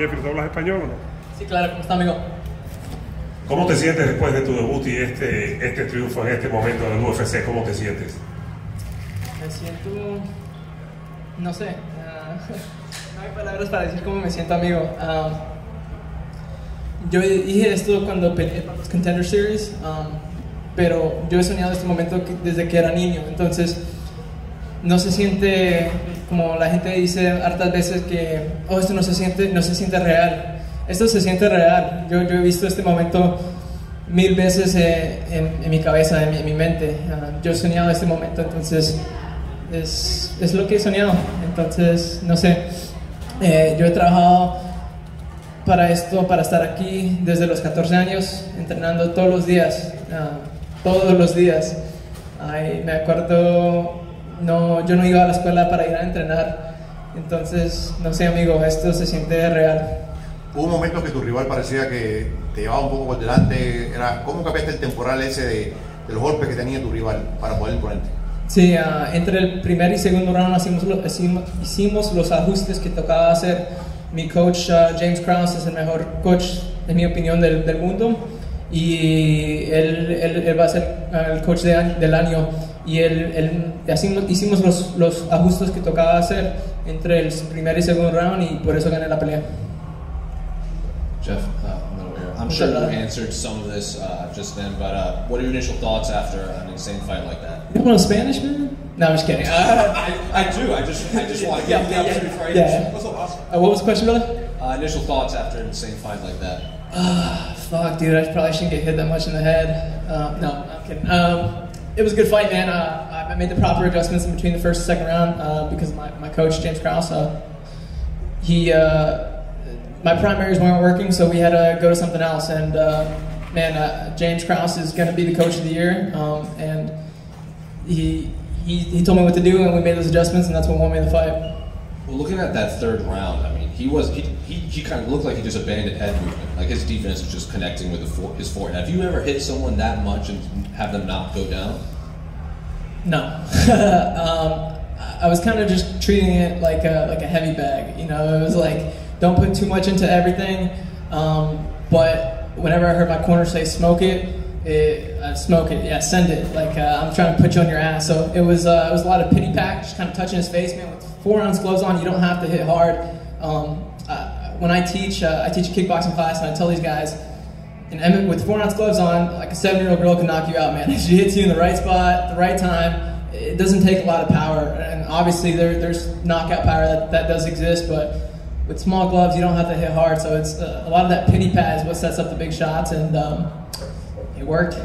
Jeffrey, ¿tú hablas español o no? Sí, claro, ¿cómo está, amigo? ¿Cómo te sientes después de tu debut y este triunfo en este momento en el UFC? ¿Cómo te sientes? Me siento... no sé. No hay palabras para decir cómo me siento, amigo. Yo dije esto cuando peleé para los Contender Series, pero yo he soñado este momento desde que era niño, entonces no se siente como la gente dice hartas veces que esto no se siente real. Esto se siente real. Yo he visto este momento 1000 veces en mi cabeza, en mi mente. Yo he soñado este momento, entonces es lo que he soñado. Entonces, no sé, yo he trabajado para esto, para estar aquí desde los 14 años, entrenando todos los días, me acuerdo, yo no iba a la escuela para ir a entrenar, entonces, no sé, amigo, esto se siente real. Hubo momentos que tu rival parecía que te llevaba un poco por delante. ¿Cómo cambiaste el temporal ese de los golpes que tenía tu rival para poder imponerte? Sí, entre el primer y segundo round hicimos los ajustes que tocaba hacer. Mi coach James Krause es el mejor coach, en mi opinión, del mundo, y él va a ser el coach del año, y hicimos los ajustes que tocaba hacer entre el primer y segundo round, y por eso gané la pelea. Jeff, I'm sure you answered some of this just then, but what are your initial thoughts after an insane fight like that? You don't know Spanish, man? No, I'm just kidding. I do. I just want to give you the opportunity before I What's up, Oscar? What was the question, brother? Initial thoughts after an insane fight like that. Fuck, dude. I probably shouldn't get hit that much in the head. No, I'm kidding. It was a good fight, man. I made the proper adjustments in between the first and second round because of my coach, James Krause. My primaries weren't working, so we had to go to something else. And James Krause is going to be the coach of the year, and he told me what to do, and we made those adjustments, and that's what won me the fight. Well, looking at that third round, I mean, he kind of looked like he just abandoned head movement. Like his defense was just connecting with his forehand. Have you ever hit someone that much and have them not go down? No. I was kind of just treating it like a heavy bag. You know, it was like, don't put too much into everything, but whenever I heard my corner say smoke it, smoke it, yeah, send it. Like I'm trying to put you on your ass. So it was a lot of pity pack, just kind of touching his face, man. With 4-ounce gloves on, you don't have to hit hard. When I teach a kickboxing class, and I tell these guys, and with 4-ounce gloves on, like a 7-year-old girl can knock you out, man. If she hits you in the right spot, the right time, it doesn't take a lot of power. And obviously there's knockout power that does exist, but with small gloves, you don't have to hit hard, so it's a lot of that pity pad is what sets up the big shots, and it worked.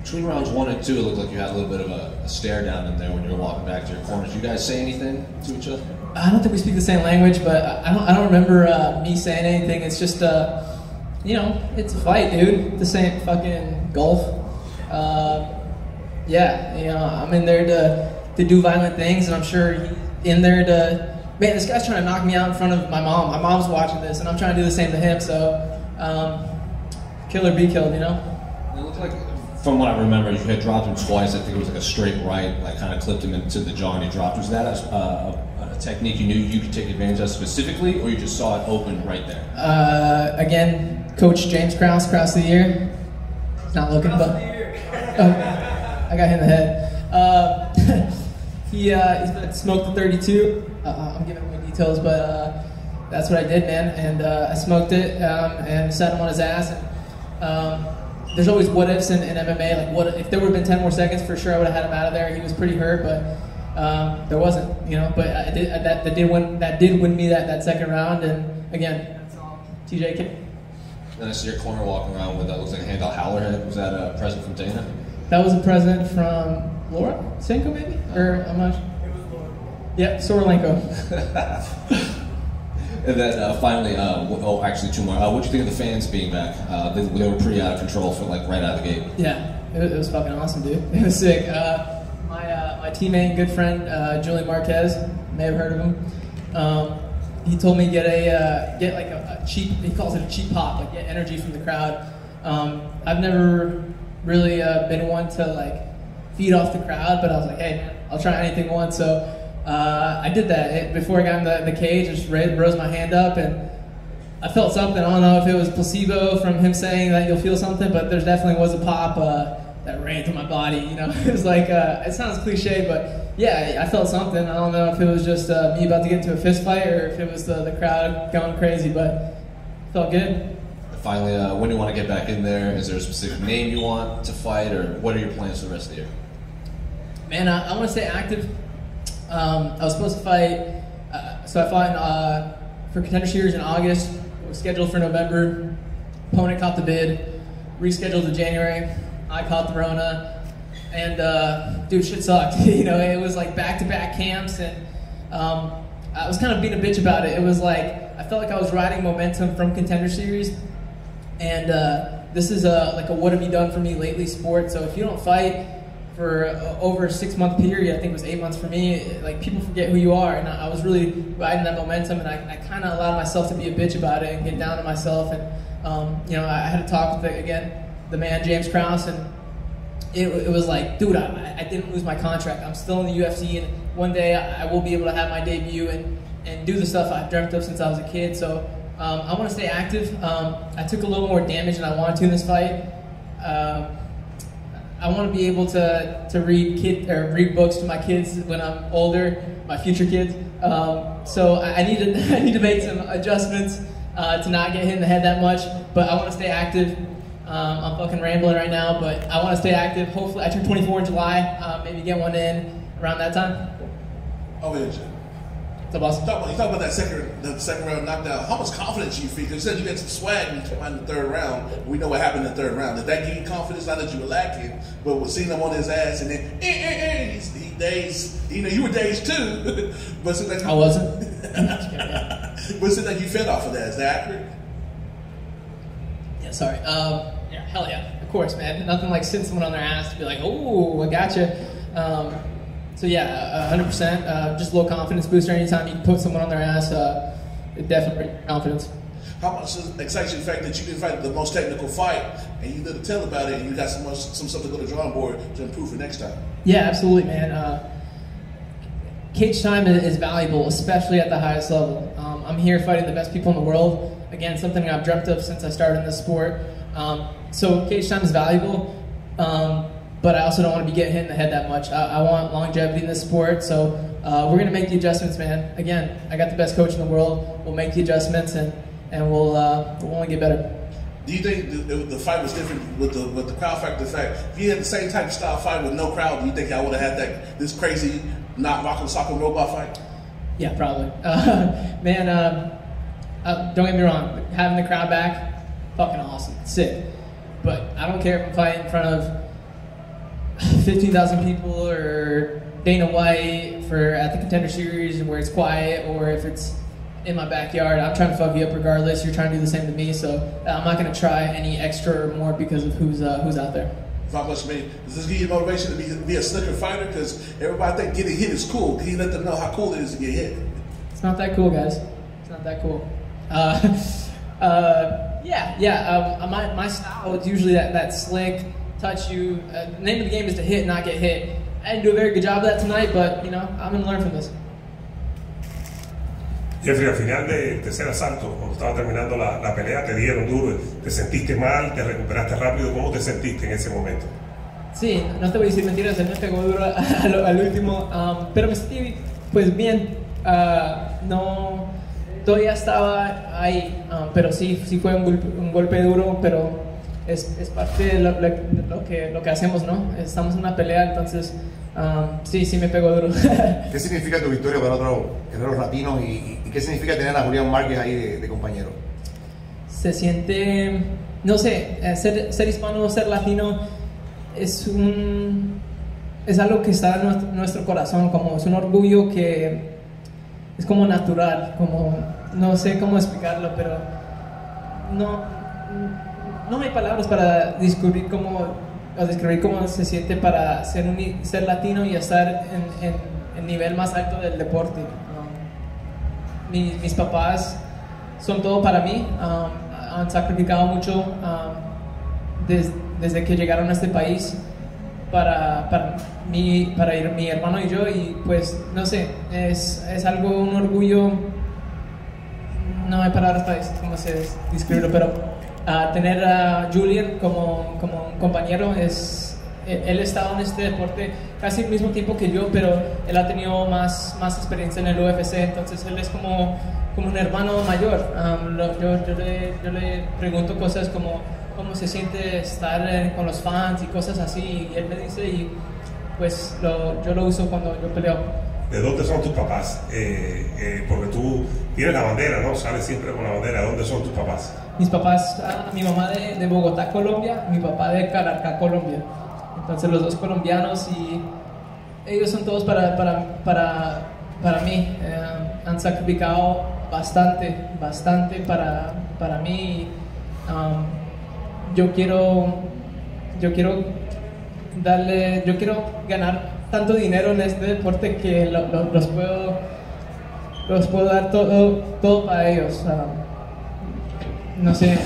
Between rounds 1 and 2, it looked like you had a little bit of a stare down in there when you were walking back to your corners. Did you guys say anything to each other? I don't think we speak the same language, but I don't remember me saying anything. It's just you know, it's a fight, dude. The same fucking golf. Yeah, you know, I'm in there to do violent things, and I'm sure he's in there to. Man, this guy's trying to knock me out in front of my mom. My mom's watching this, and I'm trying to do the same to him, so kill or be killed, you know? It looked like, from what I remember, you had dropped him twice. I think it was like a straight right, like kind of clipped him into the jaw and he dropped. Was that a technique you knew you could take advantage of specifically, or you just saw it open right there? Again, Coach James Krause, Krause of the Year. He's not looking, but... I got hit in the head. He smoked the 32. I'm giving away details, but that's what I did, man. And I smoked it and sat him on his ass. And there's always what ifs in MMA. Like, what if there would have been 10 more seconds? For sure, I would have had him out of there. He was pretty hurt, but there wasn't, you know. But that did win me that second round. And again, that's all TJ. Then I see your corner walking around with that looks like a handout howler head. Was that a present from Dana? That was a present from Laura Senko, maybe, or I'm not sure. Yep, Sorolenko. And then finally, actually 2 more. What do you think of the fans being back? They were pretty out of control for like right out of the gate. Yeah, it was fucking awesome, dude. It was sick. My teammate and good friend, Julian Marquez, may have heard of him. He told me get like a cheap. He calls it a cheap pop, like get energy from the crowd. I've never really been one to like feed off the crowd, but I was like, hey man, I'll try anything once. So I did that before I got in the cage. I just rose my hand up, and I felt something. I don't know if it was placebo from him saying that you'll feel something, but there definitely was a pop that ran through my body. You know, it was like it sounds cliche, but yeah, I felt something. I don't know if it was just me about to get into a fist fight or if it was the crowd going crazy, but it felt good. Finally, when do you want to get back in there? Is there a specific name you want to fight, or what are your plans for the rest of the year? Man, I want to stay active. I was supposed to fight, so I fought for Contender Series in August. It was scheduled for November. Opponent caught the bid, rescheduled to January. I caught the Rona, and dude, shit sucked. You know, it was like back-to-back camps, and I was kind of being a bitch about it. It was like I felt like I was riding momentum from Contender Series, and this is like a what have you done for me lately sport. So if you don't fight for over a 6-month period, I think it was 8 months for me, like people forget who you are, and I was really riding that momentum, and I kind of allowed myself to be a bitch about it and get down on myself, and you know, I had a talk with the man James Krause, and it was like, dude, I didn't lose my contract. I'm still in the UFC, and one day I will be able to have my debut and do the stuff I've dreamt of since I was a kid. So I want to stay active. I took a little more damage than I wanted to in this fight. I want to be able to read books to my kids when I'm older, my future kids. So I need to make some adjustments to not get hit in the head that much. But I want to stay active. I'm fucking rambling right now, but I want to stay active. Hopefully, I turn 24 in July. Maybe get one in around that time. Oh, yeah. What's up, boss? You talk about that second round knockdown. How much confidence you feel? You said you had some swag when you came out in the third round. We know what happened in the third round. Did that give you confidence? Not that you were lacking, but with seeing him on his ass and then he dazed. You know, you were dazed too. But so that I wasn't. But so that you fed off of that. Is that accurate? Yeah, sorry. Yeah, hell yeah. Of course, man. Nothing like sitting someone on their ass to be like, oh, I gotcha. So yeah, 100%. Just a little confidence booster anytime you can put someone on their ass. It definitely brings confidence. How much excites you the fact that you didn't fight the most technical fight and you didn't tell about it and you got some stuff to go to the drawing board to improve for next time? Yeah, absolutely, man. Cage time is valuable, especially at the highest level. I'm here fighting the best people in the world. Again, something I've dreamt of since I started in this sport. So cage time is valuable. But I also don't want to be getting hit in the head that much. I want longevity in this sport, so we're going to make the adjustments, man. Again, I got the best coach in the world. We'll make the adjustments, and we'll only get better. Do you think the fight was different with the crowd factor? The fact, if you had the same type of style fight with no crowd, do you think I would have had this crazy, not rock sock robot fight? Yeah, probably. Man, don't get me wrong. Having the crowd back, fucking awesome. Sick. But I don't care if I'm fighting in front of 15,000 people or Dana White at the Contender Series where it's quiet, or if it's in my backyard. I'm trying to fuck you up regardless. You're trying to do the same to me, so I'm not going to try any extra or more because of who's out there. Not much, man. Does this give you motivation to be a slicker fighter? Because everybody think getting hit is cool. Can you let them know how cool it is to get hit? It's not that cool, guys. It's not that cool. My style is usually that slick, touch you. The name of the game is to hit, not get hit. I didn't do a very good job of that tonight, but you know, I'm gonna learn from this. Jeffrey, al final del tercer asalto, cuando estaba terminando la pelea, te dieron duro, te sentiste mal, te recuperaste rápido. ¿Cómo te sentiste en ese momento? Sí, no te voy a decir mentiras, él me pegó duro al último, pero me sentí pues bien. No, todavía estaba ahí, pero sí fue un golpe duro, pero es parte de lo que hacemos, ¿no? Estamos en una pelea, entonces sí me pegó duro. ¿Qué significa tu victoria para otros guerreros latinos y qué significa tener a Julián Márquez ahí de compañero? Se siente, no sé, ser hispano, ser latino es algo que está en nuestro corazón, como es un orgullo que es como natural, como no sé cómo explicarlo, pero no hay palabras para describir cómo se siente para ser latino y estar en el nivel más alto del deporte. Mis papás son todo para mí, han sacrificado mucho desde que llegaron a este país para mi hermano y yo, y pues no sé, es algo, un orgullo no hay palabras para cómo se describirlo, pero tener a Julian como un compañero él estaba en este deporte casi al mismo tiempo que yo, pero él ha tenido más experiencia en el UFC, entonces él es como un hermano mayor. Yo le pregunto cosas como cómo se siente estar con los fans y cosas así, y él me dice, y pues yo lo uso cuando yo peleo. ¿De dónde son tus papás? Porque tú tienes la bandera, ¿no? Sales siempre con la bandera. ¿De dónde son tus papás? Mis papás, mi mamá de Bogotá, Colombia, mi papá de Caracas, Colombia. Entonces los dos colombianos, y ellos son todos para mí. Han sacrificado bastante para mí. Yo quiero ganar tanto dinero en este deporte que los puedo dar todo para ellos. No sé,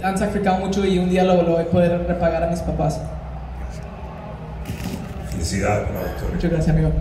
han sacrificado mucho y un día lo voy a poder repagar a mis papás. Felicidades por la victoria. Muchas gracias, amigo.